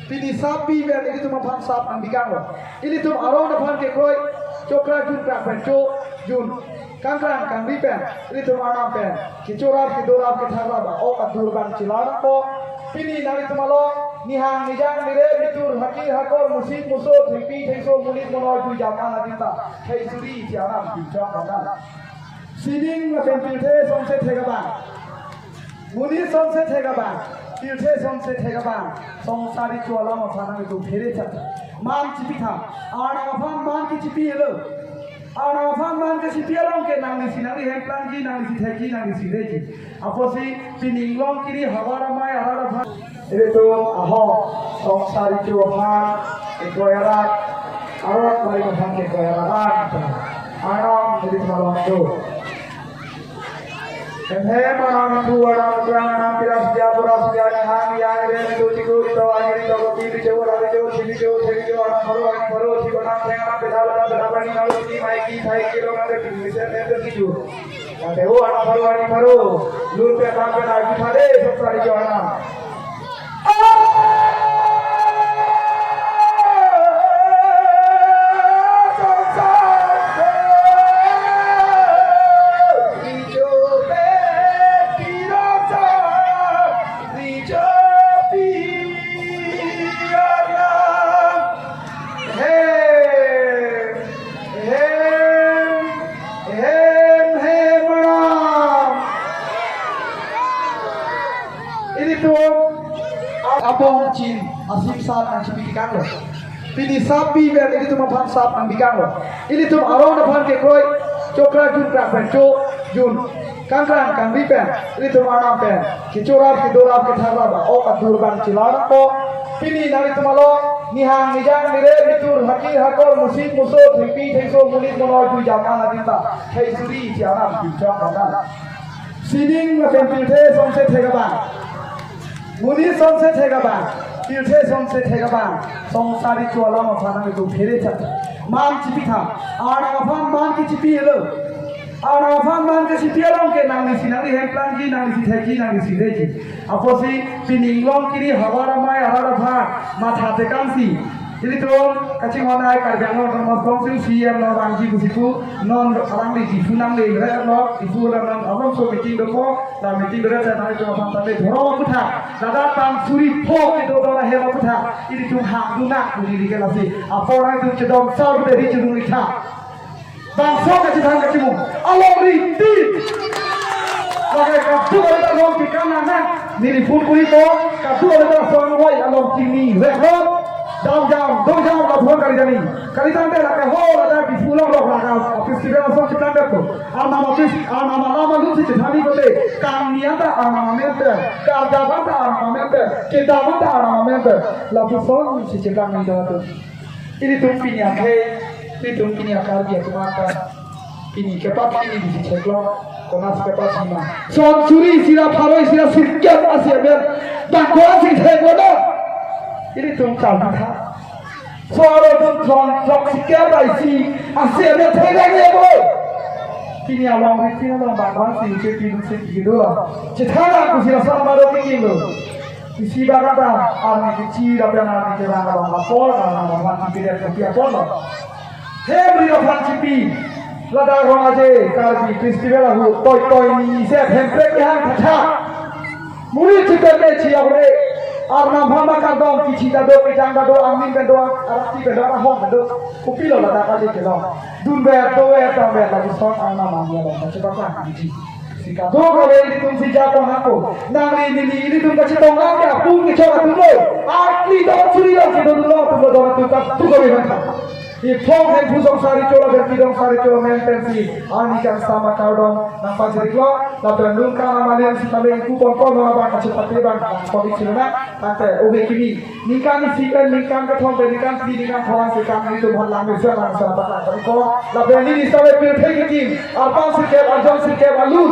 Pini sapi ber ini tu mapan sap ang bikang lo. Ini tu arong depan ke koi cokra jun krak penco jun kangkran kang bipen. Ini tu anam pen. Kicurap kidurap kithara ba o kadurban cilarang po. Pini nari tu malo nihang nijang nire bitur haki hakor musik muso thipi thaiso mulit monoi tu jaman adita. Thai suri ciaram bijak mana. Siding ngapen pilthe somse thega bang. Muni somse thega bang. Pilthe somse thega bang. Songsari cuala mafana itu fere cat. Man cipi tham. Ana mafan man ki cipi elo. Ana mafan man ki cipi elo ke nang si nang hem plan ki nang si theki nang si reji. Aposi pininglong kiri hawara mai arara phan. Itu aho songsari cuala ekoyarat arat mari mafan ke ekoyarat. Ana jadi malong tu. Hei manang dua orang orang piras dia boras dia hang yang ada itu tiga itu akhir itu kopi di jauh ada jauh sini orang baru si orang tengah bedal berapa ni kalau di maiki thai kilo ada di misal ada gitu. Ada orang baru lur pe काम पे नागी थाले सब सारी जाना. Abong Chin asim sap nang cipikan lo. Pini sapi ber ini tu mapan sap nang bikang lo. Ini tu arong depan ke koi cokra jun krak penco jun kangkran kang bipen. Ini tu anam pen. Kicurap kidurap kithara ba o kadurban cilarang po. Pini nari tu malo nihang nijang nire bitur haki hakor musik muso thipi thaiso mulit monoi tu jaman adita. Thai suri ciaram bijak mana. Siding ngapen pilthe somse thega bang. Muni somse thega bang. Pilthe somse thega bang. Songsari cuala mafana itu fere cat. Man cipi tham. Ana mafan man ki cipi elo. Ana mafan man ki cipi elo ke nang si nang hem plan ki nang si theki nang si reji. Aposi pininglong kiri hawara mai arara pha matha te kansi. Jadi tu kacing mana kerjaan orang masuk sih siam orang jibu sipu non orang di jibu nang di berat non jibu orang orang so meeting doko dan meeting berat dan hari cuma sampai dorong aku tak dada tam suri pok itu orang hebat aku tak ini tu hak lunak bunyi di kelas ini apa orang itu cedong sal dari cedung lihat bangsa kacang kacimu alam riti pakai kapsu ada orang di kanan nilipun kuito kapsu ada orang wai alam kini rekod jam dua jam laporan kali tanda nak hol ada di pulau loh nak office kita langsung kita tanda tu nama lu sih jadi kote kami ada nama member kerja ada nama member kita ada nama member laporan sih kita ni tu ini tu ini tu kerja cuma kan ini kepat ini di ceklo konas kepa sima son suri sira pharoi sira sirkyat asia ben bakwa sing thegona ini tum chalta soro tum thon sok sikya baisi asia ben thegane boy kini awang kini awang bakwa sing che tin sing gido la chithana ku sira samaro ki lo isi bagata arni ki chi ra ben arni ke ranga bang pol ranga bang ki pide ko pia pol he bri ro phan chipi lada ro aje karbi festival hu toy ni se hempe yang tha muri chikan me chi awre arna bhama ka dom kichi da do pejang da do amin ben do arati ben do hom ben do kupi lo lada ka je lo dun be to e ta be la so ana ma ya lo cha ba ka kichi sika do ko le tum si ja ko na ko nang ni ini tum ka chi tong ang ya pung ni cha tum lo atli do suri lo ki do lo tum do tu ka tu ko be ka ये फोन है भूसों सारी चोला बेटी सारी चोला मेंटेंसी आनी kan sama kau dong nampak jadi lo lalu nungka namanya si tabe iku pokok lo apa kasih pati bang kopi cina nanti oke kini nikah si kan nikah ke thong nikah si nikah thong si kan itu bahkan lama sudah langsung apa tapi kalau lalu ini tabe pilih ke kim apa si ke ajon si ke alu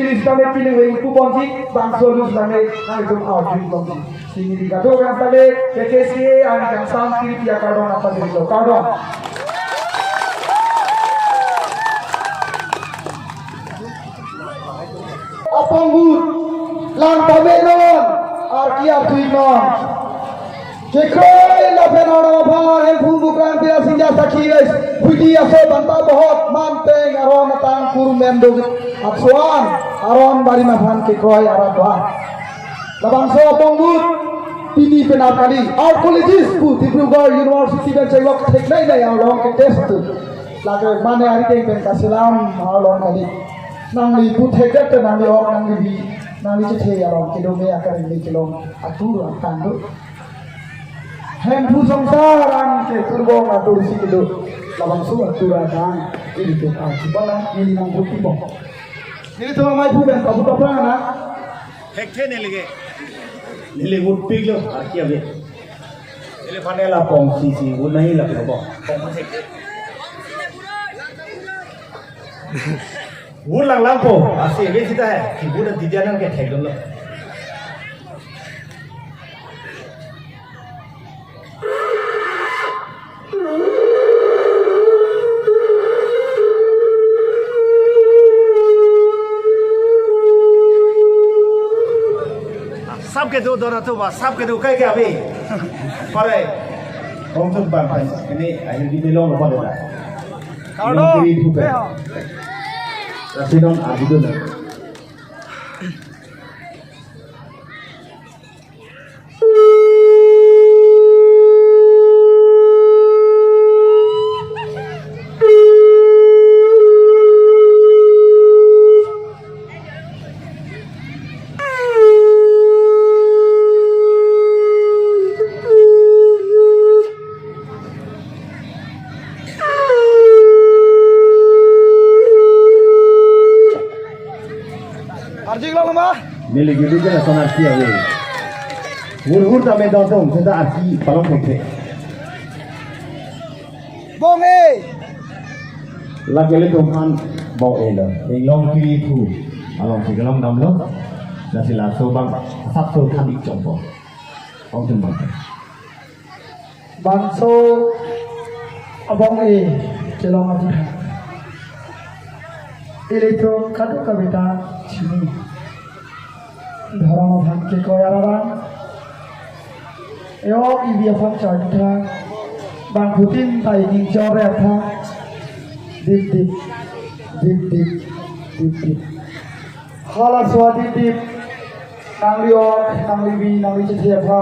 ini tabe pilih iku ponji bang solus lama itu outfit ponji sini nikah tuh kan tabe kekesi ani kan sam kiri dia kau dong apa jadi lo kau dong Apanggut lang tabe non arkia tuinon kekoi la penara bhar en phumukran pira sinja sakhies pudi aso banta bahut manteng aron tang kurmendo aksuan aron bari ma bhan kekoi araba labang so apanggut pini penakali our colleges pu Dibrugarh University ben chaiwak theknai nai along ke test lage mane ari teng pen kasilam along kali nang li puthekat nang li ok nang li bi nang li che ya rom kilo me akar li kilo atur tandu hem bu songsaran ke turbo atur si kilo labang su atur dan ini to ka sibana ini nang bu tibo ini to mai bu ben ka bu pa na hek the ne le gut pig lo akia be ele panela pong si wo nahi la ko pong ma thek Wood lang lampo, asih ini kita है कि wood di jalan के ठेक दो सब के दो दोनों तो बस सब के दो कहीं क्या भी पर है कौन सा बात है ini akhir di melong apa dah kalau Rasidon Abidun Nili gili je na sonar kia we. Hur ta me dong dong senda arki palong pekte. Bong eh. La gele dong han bong eh lo. Eng long kiri thu. Along si galong dam lo. La sila so bang sap so tham ik chong bo. Ong tum bang. Bang so abong eh celong ati. Ile to kadu kabita chini. धर्म भन के कोयारा यो इबिया फन चाटा बांगुतिन ताई निं चोरे था दीप दीप दीप दीप दीप दीप हाला स्वाति दीप नांगलियो नांगली बी नांगली चथिया फा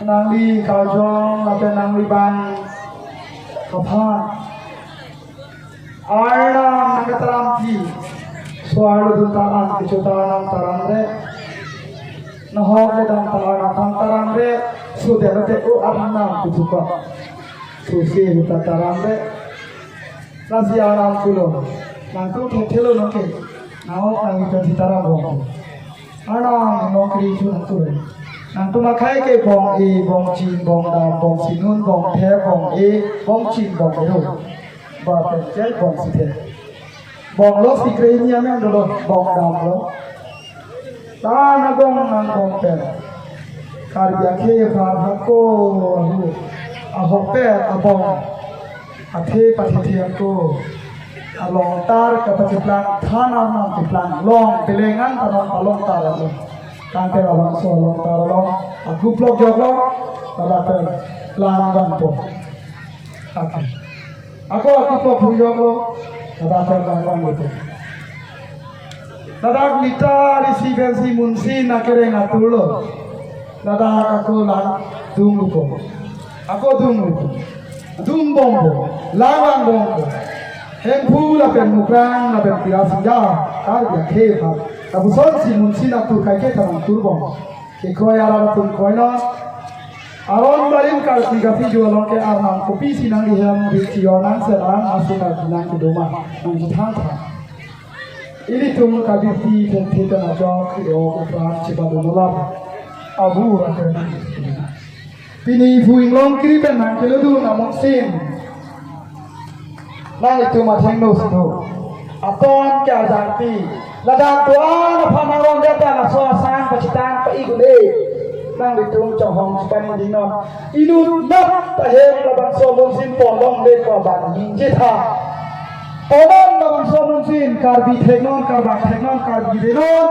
नांगली काजों अते नांगली बान कफान आयना नगतराम की Suara duntaan kejutaan taramre, nahore dan taran taramre, sudah nanti arnam kujuka, susi hutan taramre, nasi aram kulo, nanti kecil nanti, nau nanti jadi taram bong, arnam nongkri sudah tuh, nanti makai ke bong e, bong cin, bong dam, bong sinun, bong teh, bong e, bong cin, bong itu, bapak cel bong sih. bong lo si krenya men dolo bong dam lo ta na bong nang bong pen kar ya ke phar hako hu a hok pe a bong a the pa the ko a long tar ka pa plan thana na ti plan long telengan ta non palong tar lo kan te awang so long tar lo a gup lo jog lo ta ba pe plan bang po ako po puyo lo Nada bang itu. Nada kita receive si munsi nak kering atulo. Nada aku lang tunggu ko. Aku tunggu. Dumbombo, lawang bombo. Hempu la pemukrang la pemtirasija. Karya kefa. Abu son si munsi nak tu kai kita nang turbom. Ke koi ala tu koi no. Aron barim kal tiga video long ke arnam kopi sinang diham bicionan serang asuna binang kedoma nang jithang tha ini tum kabisi theta na jong kyo upran chibadu nolap abu rakena pini fuing long kiri pen nang keludu namong sin nang itu matheng no sino aton kya janti ladang tuan phanarong data na so sang pacitan pa igule nang ditung trong hong span di non inu nap ta hem la bang so mon sin pon long le ko ban yin je tha omon la bang so mon sin kar bi theknon kar ba theknon kar bi de non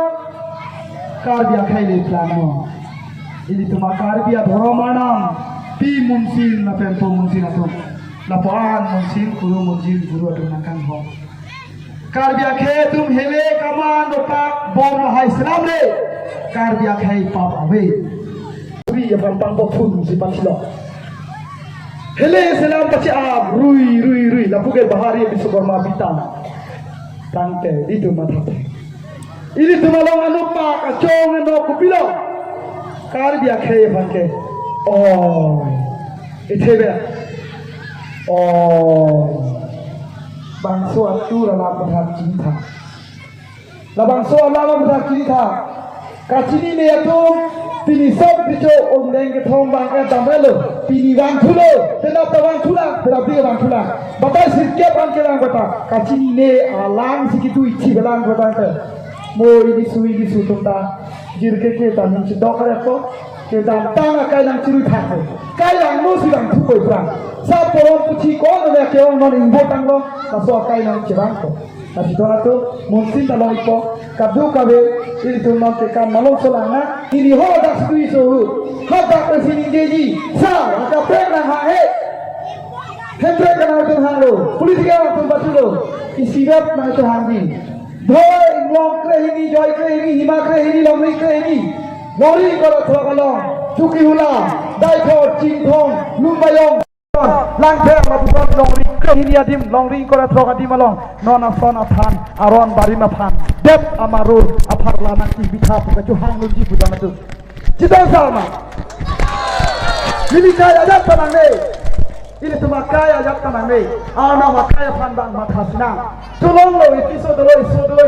kar bi khai le plan no ini tu makar bi dhoromanam pi mon sin na pen po mon sin atum la pan mon sin guru mon sin guru atu na kan ho kar bi khe tum hele kaman no tak bom hai salam le kar bi khai pap ave yang pampang bopun si pansilo. Hele selam paci ab rui lapu ke bahari bisu gorma bitang. Tangte itu mata. Ini tu malong anu pa kacong anu kupilo. Kar dia kaya pakai. Oh, itu be. Oh, bangso atu rala berhak cinta. La bangso rala berhak cinta. Kacini ni atu pini sob bicho ondeng ke thong bang ke damelo pini bang thulo tenap bang thula terapi bang thula batai sirke bang ke bang bata kacini ne alang sikitu ichi belang bata ke mo ini sui tumta jirke ke tan chidok re ko ke dan tang kai lang chiru tha ko kai lang no si bang thu koi prang sa porom puchi ko ne ke on non imbo tang lo sa so kai lang chirang ko tapi doa tu mungkin dalam itu kadu kabe ini tu nanti kan malam selana ini hodak sui sohu hodak kesini jadi sa agak pernah hahe hendre kenal tu halo politik orang tu batu lo isirap nak tu hangi boy long kerehini joy kerehini hima kerehini longri kerehini lori kalau tu kalau cuki hula daikor cingthong lumbayong lang ter labukan longri kerehini adim longri kalau tu adim along nona son athan aron bari maphan dep amarul apar lanan ti bitha pukacu hangun ji pujan tu citang salma ini kaya ajat tanang ne ini tu makaya ajat tanang ne ana makaya phan bang mathasna tulong lo episode lo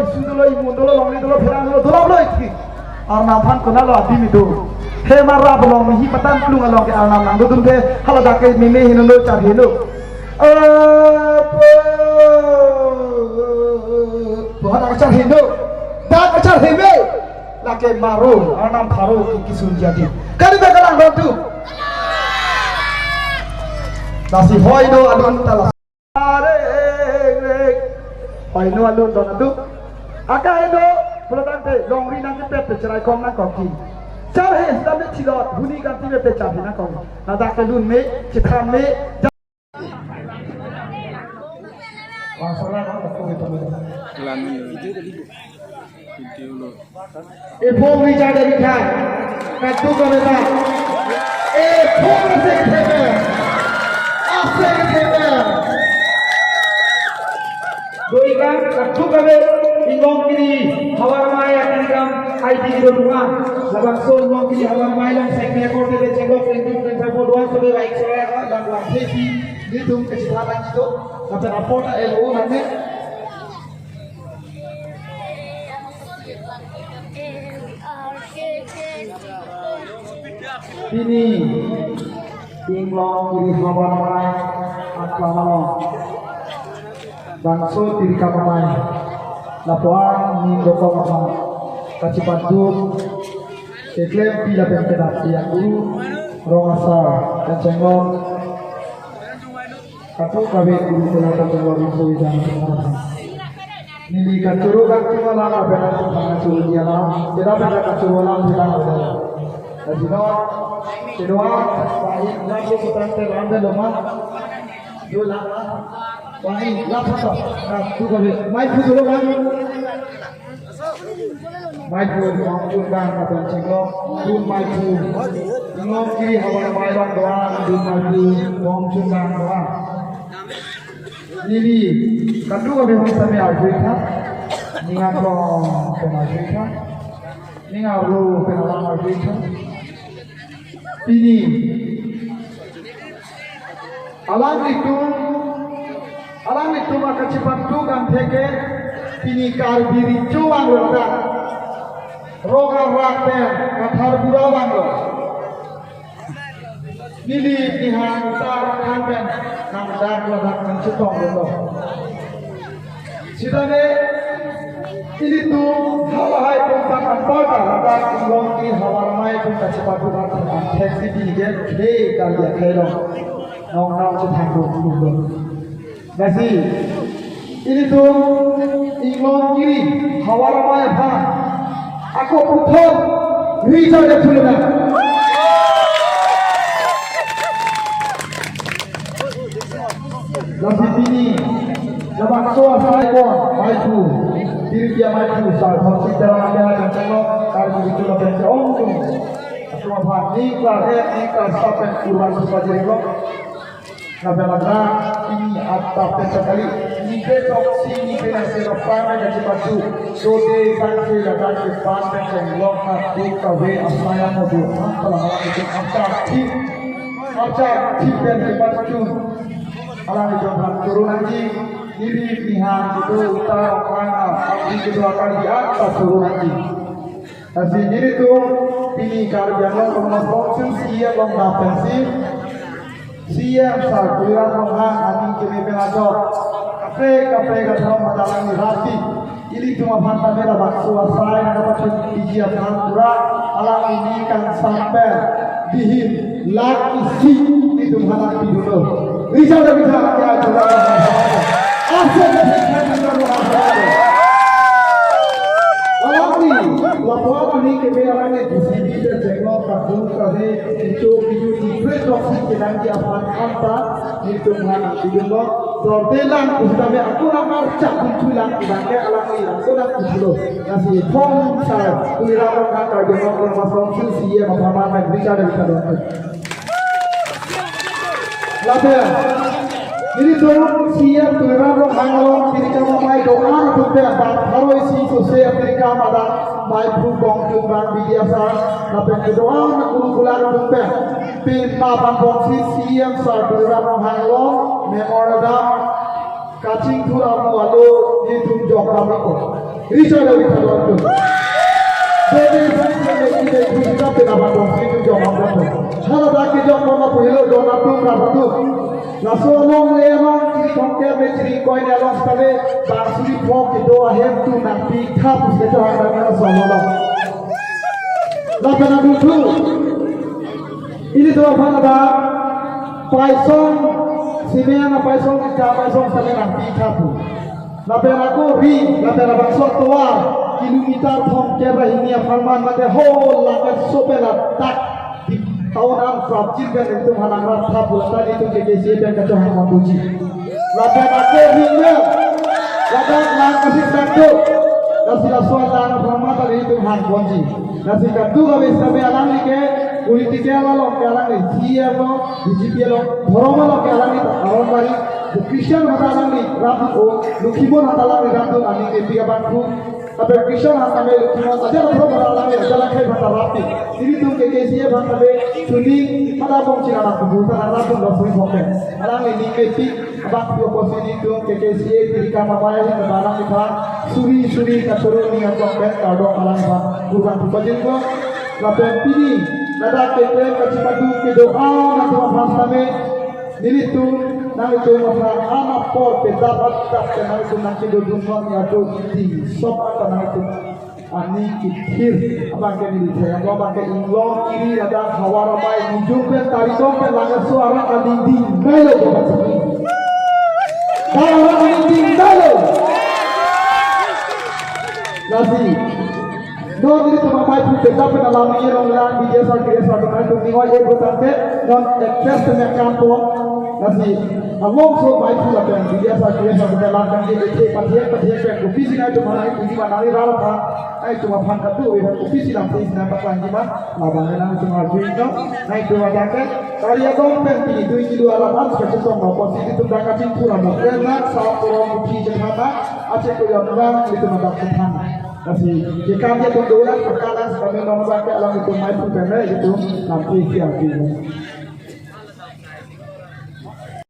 isu lo imun lo longri lo pheran lo dolap lo iki arna phan kona lo adim itu he marra bolong hi patan plung along ke arna nang dum the hala da ke mime hin lo char helo Tuhan akan hidup dan akan hidup laki maru anam paru kisun jadi kali bakalan bantu nasi hoino alun talas hoino alun don tu aka endo pelotante longri nanti pete cerai kom na koki car he sedame cilot huni ganti pete cabi na kom nada kelun me citran me masalah apa tu itu phone recharge dari khai kartu kamera phone se khebe ase khebe doi kan kartu kabe ingong kiri hawar maya kandam ID ko dunga labang so ingong kiri hawar maya lang sekne ko te chengo printing kan sa bodwa so be baik saya dan lang sesi ditum kesalahan itu kata rapota LO nanti ini inglong kiri hawar maya atlamano bangso diri kamamai laporan ni dokong apa kacipantu iklim pila pemkeda yang guru rongasa dan cengong aku kabe guru selatan luar itu yang sekarang nili kacuru cuma lama benar kacuru dia lah tidak benar kacuru lah tidak ada jadi baik lagi kita terlambat lemah dua baik lapar aku kabe mai dulu kan Maju maupun bang atau cengkok, dun maju, ngom kiri hawa bayang doang, dun maju, maupun bang doang. Ini kedua memang kami Afrika, ningat long Afrika, ningat lu penalang Afrika. Ini alam itu maka cepat tu kan teke, ini kar diri cuang roda. Roga rakten kathar burawan lo nili nihan tar kanben nang dak ladak nang cetong lo sidane ini tu hawa hai pompa kampota ladak long ki hawa mai pompa cepatu kan taxi di gen ke karya khairo nong nong cetang lo nasi ini tu ingong kiri hawa mai pha aku putar Rizal dan Sulaiman. Lagi ini, lepas soal saya maju, diri dia maju, saya harus jalan dia dan tengok kalau begitu lebih jauh. Aku apa nikah sampai kurban sebagai blok. Nampaknya ini atap sekali. Ini besok sini kena serapana jadi baju. Sode kanci datang ke pantai yang lokal di kafe asmaya mobil. Apalah itu acak tip dan baju. Alam itu turun lagi. Diri pihak itu utara kanan. Abdi kedua kali di atas turun lagi. Tapi jadi tu ini karyawan pemotong siap pensi. Siap sarkulan rohang ani kini penajok kafe katong madalang rati ini cuma pantai merah bakso asai nak dapat dijiat hantura alam ini kan sampai dihin laki si itu hanak di dulu Rizal dah bisa ya coba asal laporan ini kebenaran di sini dan jengok kabul kafe itu di prediksi kita di apa antar itu mana di dulu protelan sudah aku nak marcak munculan ibadah alam ini aku nak dulu nasi pom saya kira orang kata jengok orang masuk sisi yang apa bisa dan bisa doang laporan ini tu siap kira orang hangalong kiri kamu mai doa untuk baru isi sosial kiri kamu ada mai pukong jumban biasa tapi kedua nak kumpulan tumpe pin papan bongsi siam sarduran rohanglo memorada kacing pura mualo hitung jok ramiko risau dari kedua tu jadi saya kita kita pin papan bongsi hitung jok ramiko hal lagi jok mana puhilo dona tum rabu nasolong leong kiri kongke metri koi nelong tabe basuri pok itu ahem tu nanti khap sejo hangana solong lapana dulu ini tu apa ada paisong simeana paisong kita paisong tabe nanti khap lapana aku ri lapana bangsok tua kilometer kongke bahini farman mate hol langat sopela tak tahunan prapjin kan itu mana rata bulatan itu KKC dan kecohan mampuji lapan aku hingga lapan kasih satu kasih lasuan tanah permata itu mampuji kasih katu kami sampai alam ni ke politiknya lo ke alam ni siapa lo BJP lo dhoroma lo ke alam ni awan bari Christian hata alam ni rabu o lukibon hata alam ni rabu ani ke tiga bangku tapi Christian hata me lukibon saja lo alam ni jalan kai hata rapi ini tu KKC hata me suni hata bong cina rabu bukan rabu lo suni bongke alam ni ke abang tu posisi tu KKC kiri kamar maya ni alam ni kan suri kasuru ni atau bongke kado alam ni bukan bukan ko lapen pini nada kete kacipatu ke doa na tuwa pastame nilitu nang itu masa anak por pedapat tak nang itu nang itu dumang ya tu di sop apa nang itu ani kithir abang ke ni saya abang ke inglong kiri ada hawara bai mujuk pe tari dom pe laga suara ading ding melo ko basni suara ading ding melo nasi non ini cuma mai pu pedapat pe dalam ni rong lang di desa nang itu ni hoye botante non excess me kampung nasi along so mai pu la kan di desa pe lang kan di patie pe ofisi na itu mana itu di mana ni rala pa ai cuma pan katu ofisi lam tis na pa kan jiman labang na cuma juino nai tu ada ke karya dompen ti 2 kilo alamat ke so ma posisi tu dak kapin pura mo kena sa pura muti jenama ace ko yang orang itu madak tuhan nasi jika dia tu dolan perkara sebagai nomor 1 alam itu mai pu itu lam tis ya